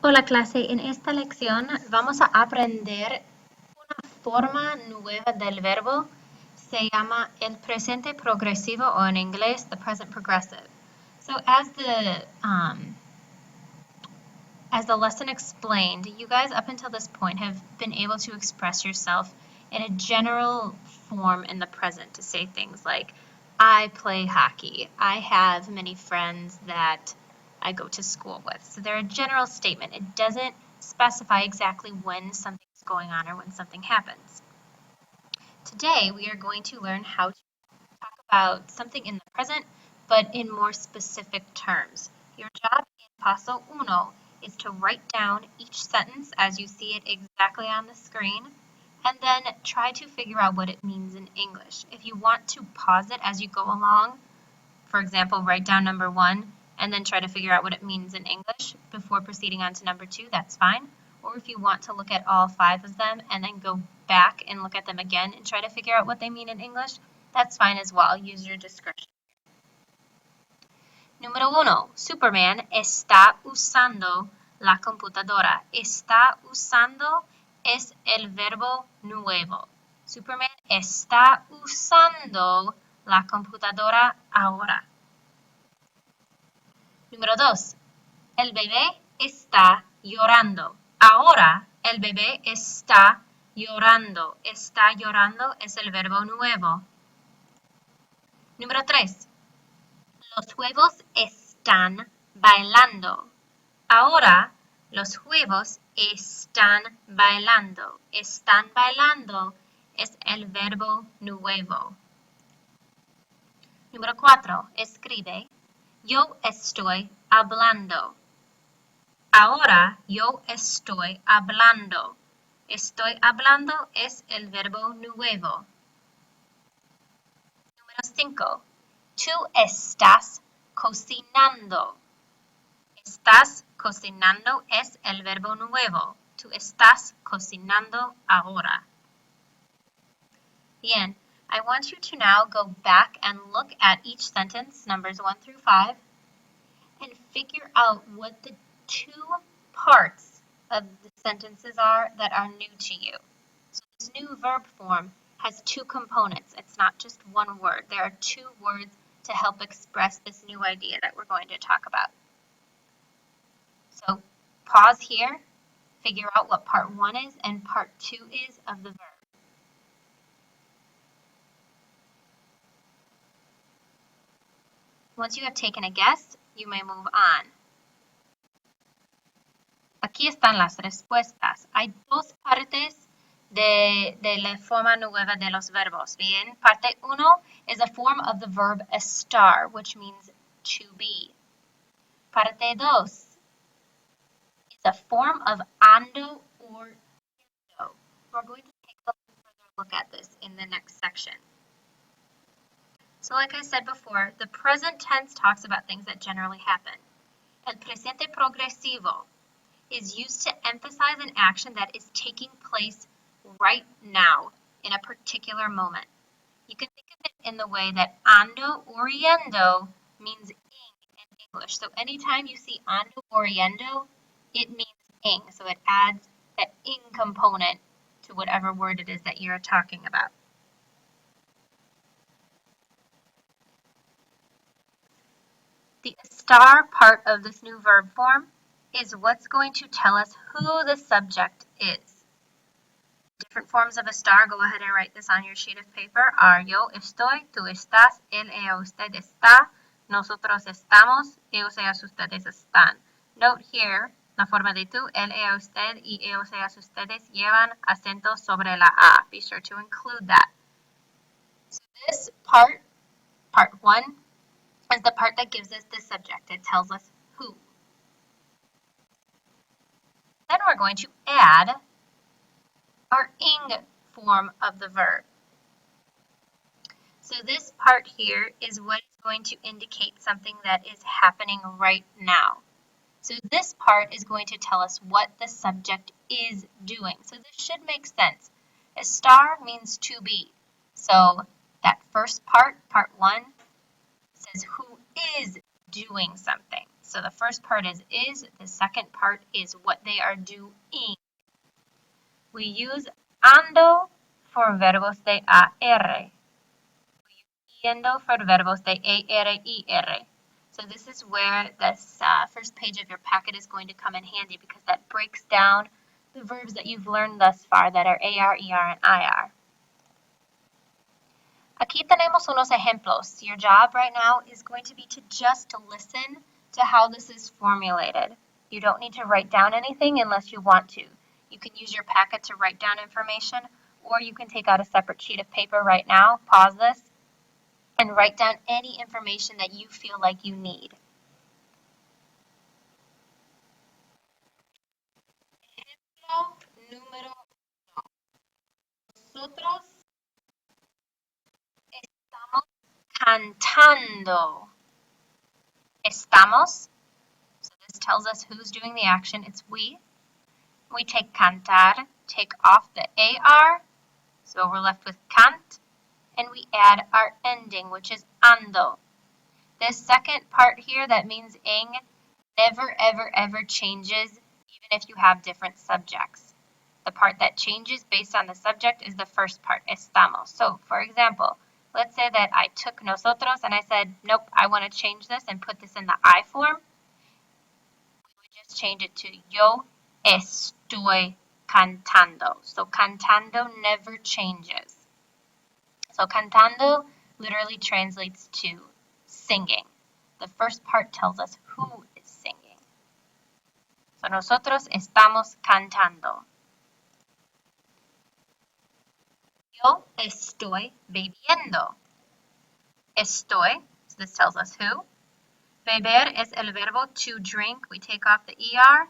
Hola clase, en esta lección vamos a aprender una forma nueva del verbo. Se llama el presente progresivo o en inglés the present progressive. So as the lesson explained, you guys up until this point have been able to express yourself in a general form in the present to say things like I play hockey, I have many friends that I go to school with. So they're a general statement. It doesn't specify exactly when something's going on or when something happens. Today we are going to learn how to talk about something in the present but in more specific terms. Your job in Paso Uno is to write down each sentence as you see it exactly on the screen and then try to figure out what it means in English. If you want to pause it as you go along, for example, write down number 1 and then try to figure out what it means in English before proceeding on to number 2, that's fine. Or if you want to look at all 5 of them and then go back and look at them again and try to figure out what they mean in English, that's fine as well. Use your discretion. Número 1. Superman está usando la computadora. Está usando es el verbo nuevo. Superman está usando la computadora ahora. Número 2. El bebé está llorando. Ahora el bebé está llorando. Está llorando es el verbo nuevo. Número 3. Los huevos están bailando. Ahora los huevos están bailando. Están bailando es el verbo nuevo. Número 4. Escribe. Yo estoy hablando. Ahora yo estoy hablando. Estoy hablando es el verbo nuevo. Número 5. Tú estás cocinando. Estás cocinando es el verbo nuevo. Tú estás cocinando ahora. Bien, I want you to now go back and look at each sentence, numbers 1 through 5, and figure out what the two parts of the sentences are that are new to you. So this new verb form has two components. It's not just one word. There are two words to help express this new idea that we're going to talk about. So pause here, figure out what part 1 is and part 2 is of the verb. Once you have taken a guess, you may move on. Aquí están las respuestas. Hay dos partes de la forma nueva de los verbos. Bien, parte 1 is a form of the verb estar, which means to be. Parte 2 is a form of ando or yendo. We're going to take a further look at this in the next section. So like I said before, the present tense talks about things that generally happen. El presente progresivo is used to emphasize an action that is taking place right now in a particular moment. You can think of it in the way that ando or yendo means ing in English. So anytime you see ando or yendo, it means ing. So it adds that ing component to whatever word it is that you're talking about. The estar part of this new verb form is what's going to tell us who the subject is. Different forms of estar, go ahead and write this on your sheet of paper, are yo estoy, tú estás, él, ella, usted está, nosotros estamos, ellos, ellas, ustedes están. Note here, la forma de tú, él, ella, usted y ellos, ellas, ustedes llevan acento sobre la A. Be sure to include that. So this part 1, is the part that gives us the subject. It tells us who. Then we're going to add our ing form of the verb. So this part here is what is going to indicate something that is happening right now. So this part is going to tell us what the subject is doing. So this should make sense. Estar means to be. So that first part, part 1, says who is doing something. So the first part is, the second part is what they are doing. We use ando for verbos de AR. We use yendo for verbos de AR. So this is where this first page of your packet is going to come in handy because that breaks down the verbs that you've learned thus far that are AR, ER, and IR. Aquí tenemos unos ejemplos. Your job right now is going to be to just listen to how this is formulated. You don't need to write down anything unless you want to. You can use your packet to write down information, or you can take out a separate sheet of paper right now, pause this, and write down any information that you feel like you need. Ejemplo número 1. Nosotros estamos cantando. Estamos. So this tells us who's doing the action. It's we. We take cantar, take off the AR, so we're left with cant, and we add our ending, which is ando. This second part here that means ing never, ever, ever changes, even if you have different subjects. The part that changes based on the subject is the first part, estamos. So, for example, let's say that I took nosotros and I said, nope, I want to change this and put this in the I form. We would just change it to yo estoy cantando. So cantando never changes. So cantando literally translates to singing. The first part tells us who is singing. So nosotros estamos cantando. Yo estoy bebiendo. Estoy, so this tells us who. Beber es el verbo to drink. We take off the ER.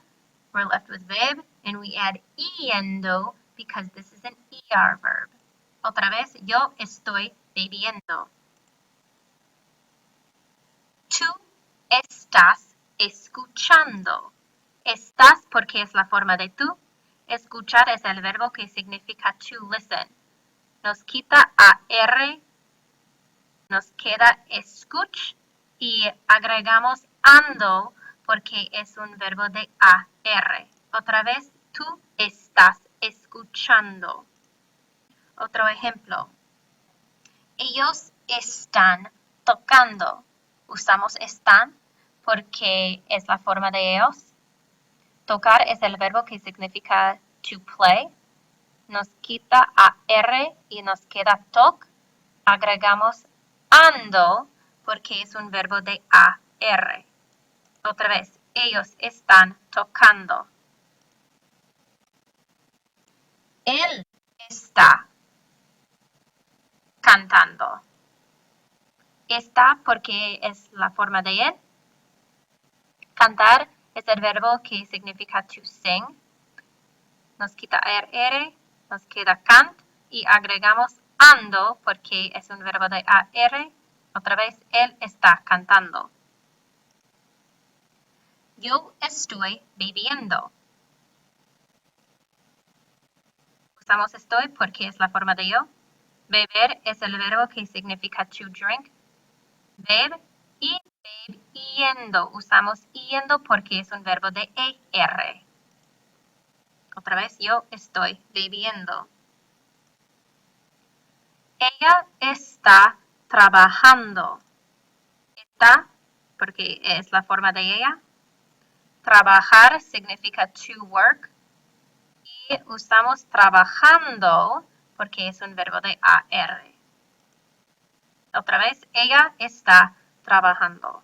We're left with beb, and we add yendo because this is an ER verb. Otra vez, yo estoy bebiendo. Tú estás escuchando. Estás porque es la forma de tú. Escuchar es el verbo que significa to listen. Nos quita AR, nos queda escuch y agregamos ando porque es un verbo de AR. Otra vez, tú estás escuchando. Otro ejemplo. Ellos están tocando. Usamos están porque es la forma de ellos. Tocar es el verbo que significa to play. Nos quita AR y nos queda toc. Agregamos ando porque es un verbo de AR. Otra vez, ellos están tocando. Él está cantando. Está porque es la forma de él. Cantar es el verbo que significa to sing. Nos quita AR, nos queda cant y agregamos ando porque es un verbo de AR. Otra vez, él está cantando. Yo estoy bebiendo. Usamos estoy porque es la forma de yo. Beber es el verbo que significa to drink. Beb y bebiendo. Usamos yendo porque es un verbo de ER. Otra vez, yo estoy bebiendo. Ella está trabajando. Está porque es la forma de ella. Trabajar significa to work. Y usamos trabajando porque es un verbo de AR. Otra vez, ella está trabajando.